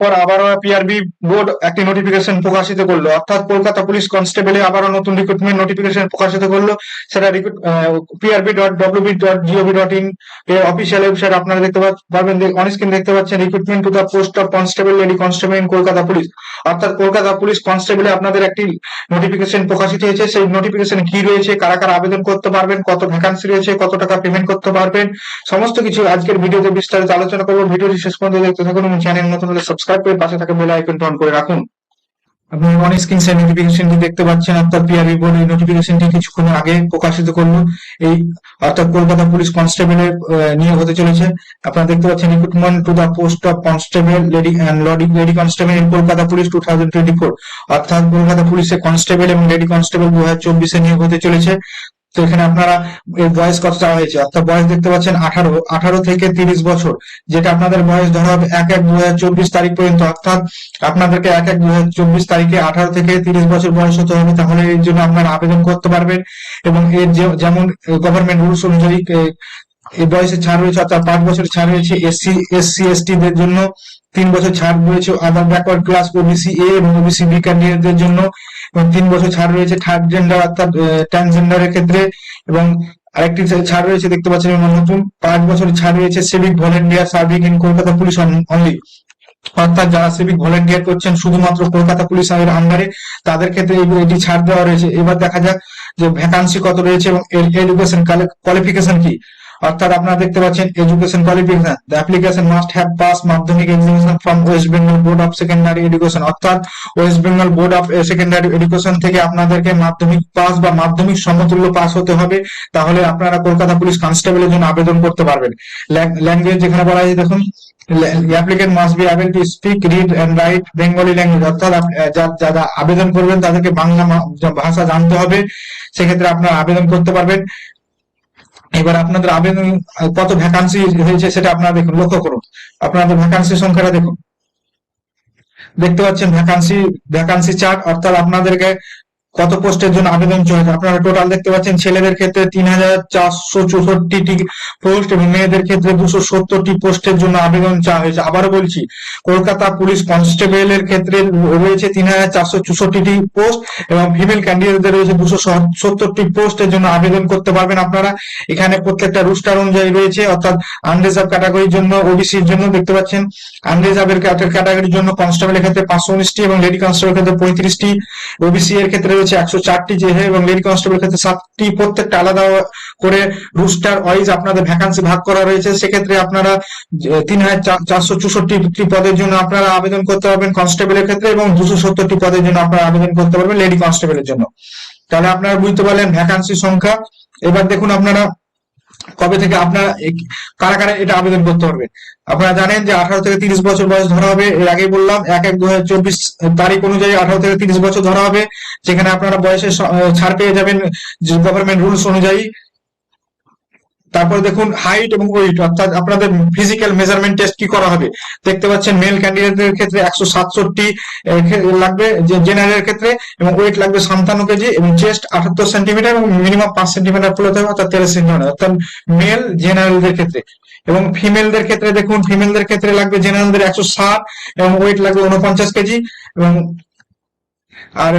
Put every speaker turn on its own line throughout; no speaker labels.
পর আবারও PRB board একটি নোটিফিকেশন প্রকাশিত করলো, অর্থাৎ কলকাতা পুলিশ কনস্টেবলে আবারও নতুন রিক্রুটমেন্ট নোটিফিকেশন প্রকাশিত করলো। সেটা prb.wb.gov.in এর অফিসিয়াল ওয়েবসাইট আপনারা দেখতে পারবেন। অন স্ক্রিন দেখতে পাচ্ছেন recruitment to the post of constable lady constable in Kolkata police, অর্থাৎ কলকাতা পুলিশ কনস্টেবলে আপনাদের একটি নোটিফিকেশন প্রকাশিত হয়েছে। সেই নোটিফিকেশন কি রয়েছে, কারা কারা আবেদন করতে পারবেন, কত ভ্যাকান্সি রয়েছে, কত টাকা পেমেন্ট করতে পারবেন, সমস্ত কিছু আজকের ভিডিওতে বিস্তারিত আলোচনা করবো। ভিডিওটি শেষ পর্যন্ত দেখতে থাকুন এবং চ্যানেল নতুন হলে সাবস্ক্রাইব করে পাশে থাকা বেল আইকনটি অন করে রাখুন। আপনি অন স্ক্রিন সেই নোটিফিকেশনটি দেখতে পাচ্ছেন, অর্থাৎ পিআরবি বোর্ড এই নোটিফিকেশনটি কিছুক্ষণ আগে প্রকাশিত করলো। এই অর্থাৎ কলকাতা পুলিশ কনস্টেবলের নিয়োগ হতে চলেছে। আপনারা দেখতে পাচ্ছেন recruitment to the post of constable lady constable in Kolkata police 2024, অর্থাৎ কলকাতা পুলিশের কনস্টেবল এবং লেডি কনস্টেবল 2024 নিয়োগ হতে চলেছে। তো এখানে আপনারা এর বয়স কত চাওয়া হয়েছে, অর্থাৎ বয়স দেখতে পাচ্ছেন 18 থেকে 30 বছর, যেটা আপনাদের বয়স ধরা হবে 1/1/2024 তারিখ পর্যন্ত, অর্থাৎ আপনাদেরকে 1/1/2024 তারিখে 18 থেকে 30 বছর বয়স হতে হবে, তাহলে এর জন্য আপনারা আবেদন করতে পারবেন। এবং এর যেমন গভর্নমেন্ট রুলস অনুযায়ী এই বয়সে ছাড় রয়েছে, অর্থাৎ 5 বছরের ছাড় রয়েছে SC/SC/ST দের জন্য, 3 বছর ছাড় রয়েছে আদার ব্যাকওয়ার্ড ক্লাস OBC A এবং OBC B ক্যান্ডিডেটদের জন্য, এবং 3 বছর ছাড় রয়েছে থার্ড জেন্ডার অর্থাৎ ট্রান্সজেন্ডারের ক্ষেত্রে, এবং আরেকটি ছাড় রয়েছে দেখতে পাচ্ছেন নতুন 5 বছরের ছাড় রয়েছে civic volunteer serving in Kolkata police only, অর্থাৎ যারা সিভিক ভলেন্টিয়ার করছেন শুধুমাত্র কলকাতা পুলিশের আন্ডারে, তাদের ক্ষেত্রে এটি ছাড় দেওয়া রয়েছে। এবার দেখা যাক যে ভ্যাকান্সি কত রয়েছে এবং এডুকেশন কোয়ালিফিকেশন কি, অর্থাৎ আপনারা দেখতে পাচ্ছেন education qualification, the application must have pass Madhyamik examination from West Bengal board of secondary education, অর্থাৎ West Bengal board of secondary education থেকে আপনাদেরকে মাধ্যমিক পাস বা মাধ্যমিক সমতুল্য পাস হতে হবে, তাহলে আপনারা কলকাতা পুলিশ কনস্টেবলের জন্য আবেদন করতে পারবেন। ল্যাঙ্গুয়েজ যেখানে বলা হয়েছে দেখুন, the applicant must be able to speak, read and write Bengali language, অর্থাৎ যারা আবেদন করবেন তাদেরকে বাংলা ভাষা জানতে হবে, সেক্ষেত্রে আপনারা আবেদন করতে পারবেন। এবার আপনাদের আবেদন কত ভ্যাকান্সি হয়েছে সেটা আপনারা দেখুন, লক্ষ্য করুন, আপনাদের ভ্যাকান্সি সংখ্যাটা দেখুন, দেখতে পাচ্ছেন ভ্যাকান্সি চার্ট, অর্থাৎ আপনাদেরকে কত পোস্টের জন্য আবেদন চলছে। আপনারা টোটাল দেখতে পাচ্ছেন ছেলেদের ক্ষেত্রে 3464টি পোস্ট এবং মেয়েদের ক্ষেত্রে 270টি পোস্টের জন্য আবেদন চাওয়া হয়েছে। আবারও বলছি, কলকাতা পুলিশ কনস্টেবলের ক্ষেত্রে রয়েছে 3464টি পোস্ট এবং ফিমেল ক্যান্ডিডেটদের রয়েছে 270টি পোস্টের জন্য আবেদন করতে পারবেন আপনারা। এখানে প্রত্যেকটা রুস্টার অনুযায়ী রয়েছে, অর্থাৎ আনরিজার্ভ ক্যাটাগরির জন্য ওবিসির জন্য দেখতে পাচ্ছেন আনরিজার্ভের ক্যাটাগরির জন্য কনস্টেবলের ক্ষেত্রে 519টি এবং লেডি কনস্টেবলের ক্ষেত্রে 35টি, ওবিসি এর ক্ষেত্রে রয়েছে 104টি জেহে এবং লেডি কনস্টেবল ক্ষেত্রে 7টি, প্রত্যেকটা আলাদা করে রুস্টার ওয়াইজ আপনাদের ভ্যাকান্সি ভাগ করা রয়েছে। সেক্ষেত্রে আপনারা 3464টি পদের জন্য আপনারা আবেদন করতে পারবেন কনস্টেবলের ক্ষেত্রে এবং 270টি পদের জন্য আপনারা আবেদন করতে পারবেন লেডি কনস্টেবলের জন্য। তাহলে আপনারা বুঝতে পারলেন ভ্যাকান্সি সংখ্যা। এবার দেখুন আপনারা কবে থেকে আপনারা কারা কারা এটা আবেদন করতে পারবেন। আপনারা জানেন যে 18 থেকে 30 বছর বয়স ধরা হবে, এর আগেই বললাম 1/1/2024 তারিখ অনুযায়ী 18 থেকে 30 বছর ধরা হবে, যেখানে আপনারা বয়সে ছাড় পেয়ে যাবেন গভর্নমেন্ট রুলস অনুযায়ী। তারপরে দেখুন হাইট এবং ওয়েট, অর্থাৎ আপনাদের ফিজিক্যাল মেজারমেন্ট টেস্ট কি করা হবে। দেখতে পাচ্ছেন মেল ক্যান্ডিডেটদের ক্ষেত্রে 167 লাগবে জেনারেলের ক্ষেত্রে, এবং ওয়েট লাগবে 57 কেজি এবং চেস্ট 78 সেন্টিমিটার এবং মিনিমাম 5 সেন্টিমিটার ফুল হতে হবে, অর্থাৎ 13 সেন্টিমিটার, অর্থাৎ মেল জেনারেলদের ক্ষেত্রে। এবং ফিমেলদের ক্ষেত্রে দেখুন, ফিমেলদের ক্ষেত্রে লাগবে জেনারেলদের 160 এবং ওয়েট লাগবে 49 কেজি, এবং আর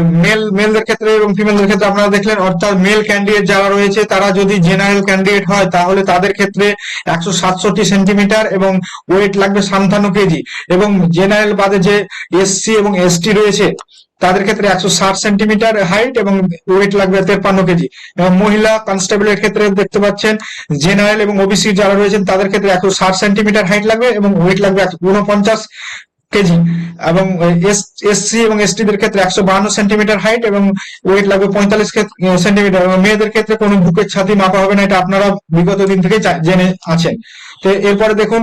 মেলদের ক্ষেত্রে এবং ফিমেলদের ক্ষেত্রে আপনারা দেখলেন, অর্থাৎ মেল ক্যান্ডিডেট যারা রয়েছে তারা যদি জেনারেল ক্যান্ডিডেট হয় তাহলে তাদের ক্ষেত্রে 167 সেন্টিমিটার এবং ওয়েট লাগবে 57 কেজি, এবং জেনারেল বাদে যে এসসি এবং এসটি রয়েছে তাদের ক্ষেত্রে 160 সেন্টিমিটার হাইট এবং ওয়েট লাগবে 53 কেজি। এবং মহিলা কনস্টেবলের ক্ষেত্রে দেখতে পাচ্ছেন জেনারেল এবং ওবিসি যারা রয়েছেন তাদের ক্ষেত্রে 160 সেন্টিমিটার হাইট লাগবে এবং ওয়েট লাগবে 49 কেজি, এবং এসসি এবং এসটি দের ক্ষেত্রে 152 সেন্টিমিটার হাইট এবং ওয়েট লাগবে 45 সেন্টিমিটার। এবং মেয়েদের ক্ষেত্রে কোনো বুকের ছাতি মাপা হবে না, এটা আপনারা বিগত দিন থেকে জেনে আছেন। তো এরপরে দেখুন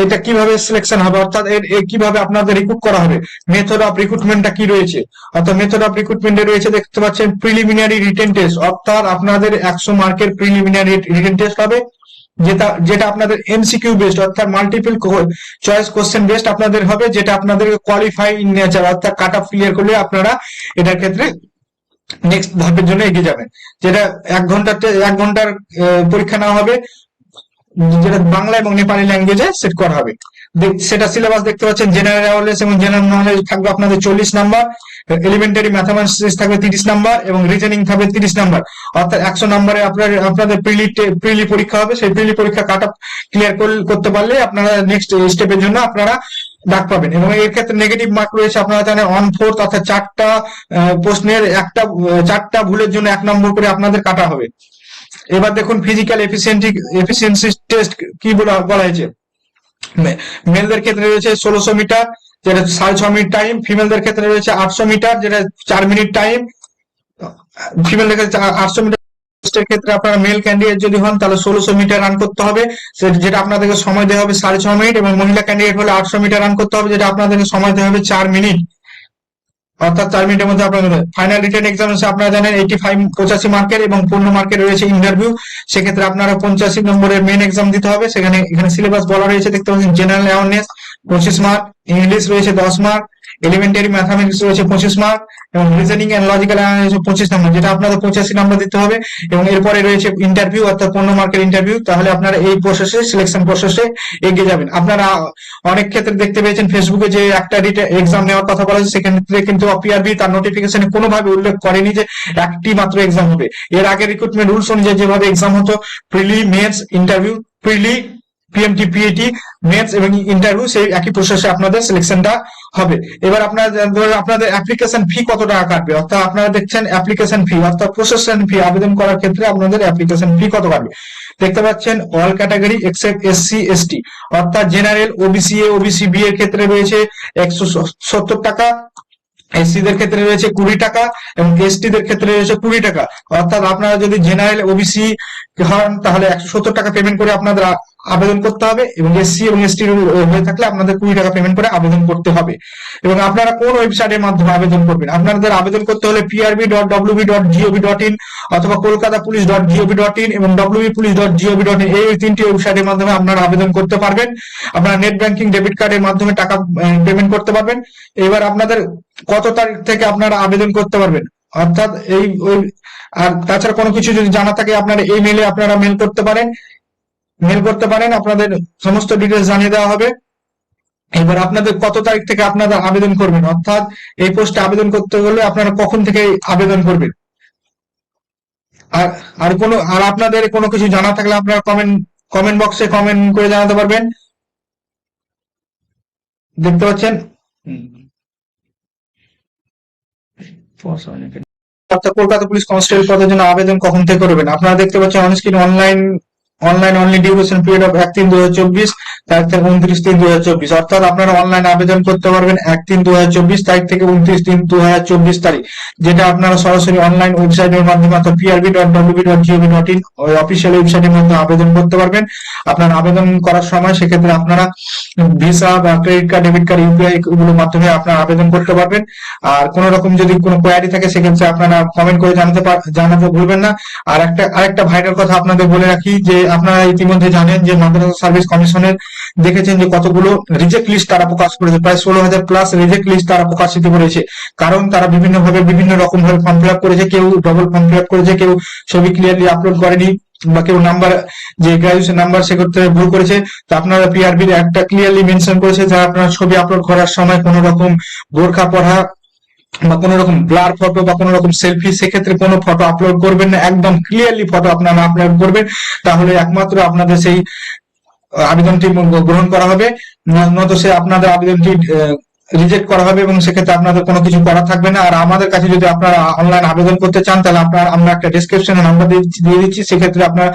এটা কিভাবে সিলেকশন হবে, অর্থাৎ কিভাবে আপনাদের রিক্রুট করা হবে, মেথড অফ রিক্রুটমেন্টটা কি রয়েছে। অর্থাৎ মেথড অফ রিক্রুটমেন্টে রয়েছে দেখতে পাচ্ছেন প্রিলিমিনারি রিটেন টেস্ট, অর্থাৎ আপনাদের 100 মার্কের প্রিলিমিনারি রিটেন টেস্ট হবে, যেটা আপনাদের এমসিকিউ বেসড, অর্থাৎ মাল্টিপল চয়েস কোশ্চেন বেসড আপনাদের হবে, যেটা আপনাদের কোয়ালিফাই ইন নেচার, অর্থাৎ কাট অফ ক্লিয়ার করলে আপনারা এটার ক্ষেত্রে নেক্সট ধাপের জন্য এগিয়ে যাবেন। যেটা 1 ঘন্টার পরীক্ষা নেওয়া হবে, যেটা বাংলা এবং নেপালি ল্যাঙ্গুয়েজে সেট করা হবে। সেটা সিলেবাস দেখতে পাচ্ছেন। জেনারেল অ্যাওয়ারনেস এবং জেনারেল নলেজ থাকবে আপনাদের 40 নাম্বার, এলিমেন্টারি ম্যাথামেটিক্স থাকবে 30 নাম্বার এবং রিজনিং থাকবে 30 নাম্বার। অর্থাৎ 100 নাম্বারে আপনাদের প্রিলি পরীক্ষা হবে। সেই প্রিলি পরীক্ষা কাট অফ ক্লিয়ার করতে পারলে আপনারা নেক্সট স্টেপের জন্য আপনারা ডাক পাবেন। এবং এর ক্ষেত্রে নেগেটিভ মার্ক রয়েছে, আপনারা জানেন 1/4 অর্থাৎ 4টা প্রশ্নের 4টা ভুলের জন্য 1 নম্বর করে আপনাদের কাটা হবে। এবার দেখুন ফিজিক্যাল এফিসিয়েন্সি টেস্ট কি বলা হয়েছে। মেলদের ক্ষেত্রে রয়েছে 1600 মিটার, যেটা 6.5 মিনিট টাইম। ফিমেলদের ক্ষেত্রে রয়েছে 800 মিটার, যেটা 4 মিনিট টাইম। ফিমেলদের ক্ষেত্রে 800 মিটার ক্ষেত্রে আপনারা মেল ক্যান্ডিডেট যদি হন তাহলে 1600 মিটার রান করতে হবে, যেটা আপনাদেরকে সময় দেওয়া হবে 6.5 মিনিট। এবং মহিলা ক্যান্ডিডেট হলে 800 মিটার রান করতে হবে, যেটা আপনাদেরকে সময় দেওয়া হবে 4 মিনিট। অর্থাৎ 4 মিনিটের মধ্যে আপনাদের ফাইনাল রিটেন এক্সাম আছে। আপনারা জানেন 85 মার্কের এবং 15 মার্কের রয়েছে ইন্টারভিউ। সেক্ষেত্রে আপনারা 85 নম্বরের মেন এক্সাম দিতে হবে। এখানে সিলেবাস বলা রয়েছে, দেখতে পাচ্ছেন। জেনারেল অ্যাওয়ারনেস 25 মার্ক, ইংলিশ রয়েছে 10 মার্ক, এলিমেন্টারি ম্যাথামেটিক্স রয়েছে 25 মার্ক এবং রিজনিং এন্ড লজিক্যাল অ্যানালাইসিস 25 নম্বর, যেটা আপনাদের 85 নম্বর দিতে হবে। এবং এরপরে রয়েছে ইন্টারভিউ, অর্থাৎ 15 মার্কের ইন্টারভিউ। তাহলে আপনারা এই প্রসেসে, সিলেকশন প্রসেসে এগিয়ে যাবেন। আপনারা অনেক ক্ষেত্রে দেখতে পেয়েছেন ফেসবুকে যে একটা এক্সাম নেওয়ার কথা বলা হয়েছে, সেক্ষেত্রে কিন্তু পিআরবি তার নোটিফিকেশনে কোনোভাবে উল্লেখ করেনি যে একটি মাত্র এক্সাম হবে। এর আগে রিক্রুটমেন্ট রুলস অনুযায়ী যেভাবে এক্সাম হতো, প্রিলি, মেন্স, ইন্টারভিউ, প্রিলি, পিএমটি, পিএটি, মেন্স এবং ইন্টারভিউ, সেই একই প্রসেসে আপনাদের সিলেকশনটা হবে। এবার আপনাদের অ্যাপ্লিকেশন ফি কত টাকা কাটবে, অর্থাৎ আপনারা দেখছেন অ্যাপ্লিকেশন ফি অর্থাৎ প্রসেসিং ফি, আবেদন করার ক্ষেত্রে আপনাদের অ্যাপ্লিকেশন ফি কত কাটবে। দেখতে পাচ্ছেন all category except SC ST, অর্থাৎ general, OBC A, OBC B এর ক্ষেত্রে রয়েছে 170 টাকা, এসসি দের ক্ষেত্রে রয়েছে 20 টাকা এবং এসটি দের ক্ষেত্রে রয়েছে 20 টাকা। অর্থাৎ আপনারা যদি জেনারেল, ওবিসি হন তাহলে 170 টাকা পেমেন্ট করে আপনাদের আবেদন করতে হবে, এবং এসসি এবং এসটি হয়ে থাকলে আপনাদের 20 টাকা পেমেন্ট করে আবেদন করতে হবে। এবং আপনারা কোন ওয়েবসাইটের মাধ্যমে আবেদন করবেন, আপনাদের আবেদন করতে হলে prb.wb.gov.in অথবা kolkatapolice.gov.in এবং wbpolice.gov.in, এই 3টি ওয়েবসাইটের মাধ্যমে আপনারা আবেদন করতে পারবেন। আপনারা নেট ব্যাংকিং, ডেবিট কার্ডের মাধ্যমে টাকা পেমেন্ট করতে পারবেন। এবার আপনাদের কত তারিখ থেকে আপনারা আবেদন করতে পারবেন, অর্থাৎ আর তাছাড়া কোনো কিছু যদি জানা থাকে আপনারা এই মেলে আপনারা মেল করতে পারেন, আপনাদের সমস্ত ডিটেলস জানিয়ে দেওয়া হবে। এবার আপনাদের কত তারিখ থেকে আপনারা আবেদন করবেন, অর্থাৎ এই পোস্টে আবেদন করতে হলে আপনারা কখন থেকে আবেদন করবেন। আর আপনাদের কোনো কিছু জানা থাকলে আপনারা কমেন্ট বক্সে কমেন্ট করে জানাতে পারবেন। দেখতে পাচ্ছেন অর্থাৎ কলকাতা পুলিশ কনস্টেবল পদের জন্য আবেদন কখন থেকে করবেন। আপনারা দেখতে পাচ্ছেন on screen online only duration period of 1/3/2024 তারিখ থেকে 29/3/2024, অর্থাৎ আপনারা অনলাইন আবেদন করতে পারবেন 1/3/2024 তারিখ থেকে 29/3/2024 তারিখ, যেটা আপনারা সরাসরি অনলাইন ওয়েবসাইটের মাধ্যমে অর্থাৎ prb.wb.gov.in ওই অফিসিয়াল ওয়েবসাইটের মাধ্যমে আবেদন করতে পারবেন। আপনারা আবেদন করার সময় সেক্ষেত্রে আপনারা ভিসা বা credit card, debit card, UPI এগুলোর মাধ্যমে আপনারা আবেদন করতে পারবেন। আর কোন রকম যদি কোনো কোয়ারি থাকে সেক্ষেত্রে আপনারা কমেন্ট করে জানাতে ভুলবেন না। আর আরেকটা ভাইরাল কথা আপনাদের বলে রাখি যে আপনারা ইতিমধ্যে জানেন যে মাদ্রাসা সার্ভিস কমিশনের দেখেছেন যে কতগুলো রিজেক্ট লিস্ট তারা প্রকাশ করেছে, প্রায় 16,000 প্লাস রিজেক্ট লিস্ট তারা প্রকাশিত করেছে। কারণ তারা বিভিন্ন রকম ভাবে ফর্ম ফিল আপ করেছে, কেউ ডবল ফর্ম ফিল আপ করেছে, কেউ ছবি ক্লিয়ারলি আপলোড করেনি, বা কেউ নাম্বার যে গ্রাজুয়েশন নাম্বার সেক্ষেত্রে ভুল করেছে। তো আপনারা পিআরবি একটা ক্লিয়ারলি মেনশন করেছে যে আপনারা ছবি আপলোড করার সময় কোন রকম বোরখা পরা বা কোন রকম ব্লার ফটো বা কোন রকম সেলফি, সেক্ষেত্রে কোনো ফটো আপলোড করবেন না, একদম ক্লিয়ারলি ফটো আপনারা আপলোড করবেন, তাহলে একমাত্র আপনাদের সেই আবেদনটি গ্রহণ করা হবে, নয়তো সে আপনাদের আবেদনটি রিজেক্ট করা হবে এবং সেক্ষেত্রে আপনাদের কোনো কিছু করা থাকবে না। আর আমাদের কাছে যদি আপনারা অনলাইন আবেদন করতে চান তাহলে আমরা একটা ডেসক্রিপশনে নাম্বার দিয়ে দিচ্ছি, সেক্ষেত্রে আপনারা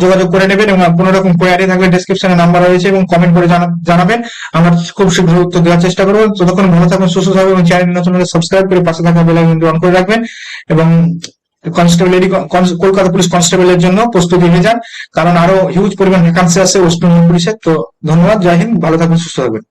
যোগাযোগ করে নেবেন এবং কোনো রকম কোয়ারি থাকলে ডেসক্রিপশনে নাম্বার রয়েছে এবং কমেন্ট করে জানাবেন, আমরা খুব শীঘ্র উত্তর দেওয়ার চেষ্টা করবো। যতক্ষণ ভালো থাকবেন, সুস্থ থাকবেন এবং চ্যানেল নতুন হলে সাবস্ক্রাইব করে পাশে থাকা বেল আইকনটি অন করে রাখবেন এবং কলকাতা পুলিশ কনস্টেবলের জন্য প্রস্তুতি নিয়ে যান, কারণ আরো হিউজ পরিমাণ ভ্যাকান্সি আছে ওয়েস্ট বেঙ্গল পুলিশের। তো ধন্যবাদ, জয় হিন্দ, ভালো থাকবেন, সুস্থ থাকবেন।